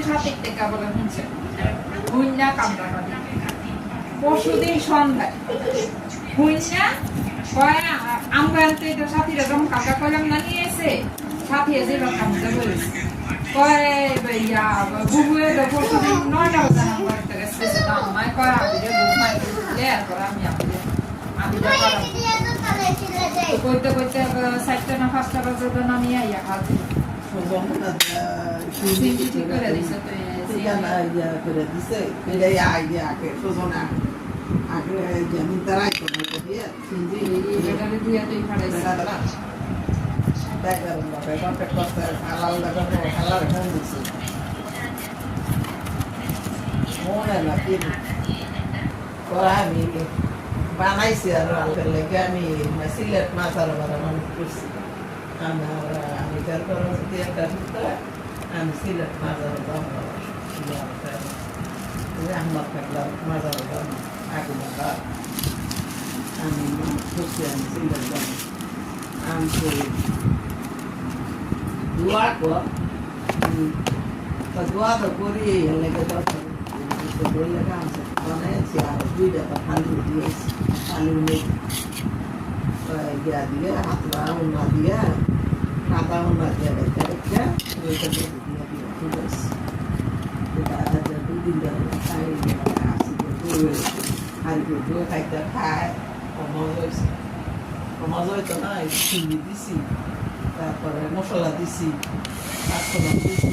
সাথের থেকে বলে শুনছে হুইনা কামড়ানো পরশুদিন সন্ধ্যায় হুইনা কয় আমরা আনতে এটা সাথীরা যখন কাকা কইলাম না নিয়ে এসে সাথী এসে কামড়ে বলেছে কয় ভাইয়া বুবুয়ে তো পরশুদিন 9টা বাজে আমার একটা গেছে না আমায় কয় আমি যে বুক মাই দিলে আর করে আমি কইতে কইতে 4টা না 5টা বাজে তো নামি আইয়া খাতে সিটি করে দিছে তো ঠিকানা ইয়া করে দিছে এটা আইডিয়া কে সোজনা আগে জমি তারাই করে দিয়ে সিজি এটা দিয়ে তুই ফাড়াইছিস ব্যাগের মধ্যে কন্টাক্ট করতে হালাল লাগানো হালাল রেখে দিছি মনে না কি করা আমি বানাইছি আর আলগা লেগে আমি সিলেট মাছ আর বানানো করছি আমি তার পরবর্তী একটা আমি সিলেট মাছ আর বানাবো আমার কাটলাম মাছ আর বানাবো আগুন আমি করছি আমি সিলেট বানাবো আমি dua kok kedua tuh kuri yang lagi tuh sebelumnya kan sebenarnya si Arbi dapat halu nih dia tahun dia kerja terus dia tugas tidak ada jadi tinggal saya kasih itu hari itu kayak terkait Pemazoi itu naik tinggi di sini, তারপরে মশলা দিছি, কাঁচকলা দিছি,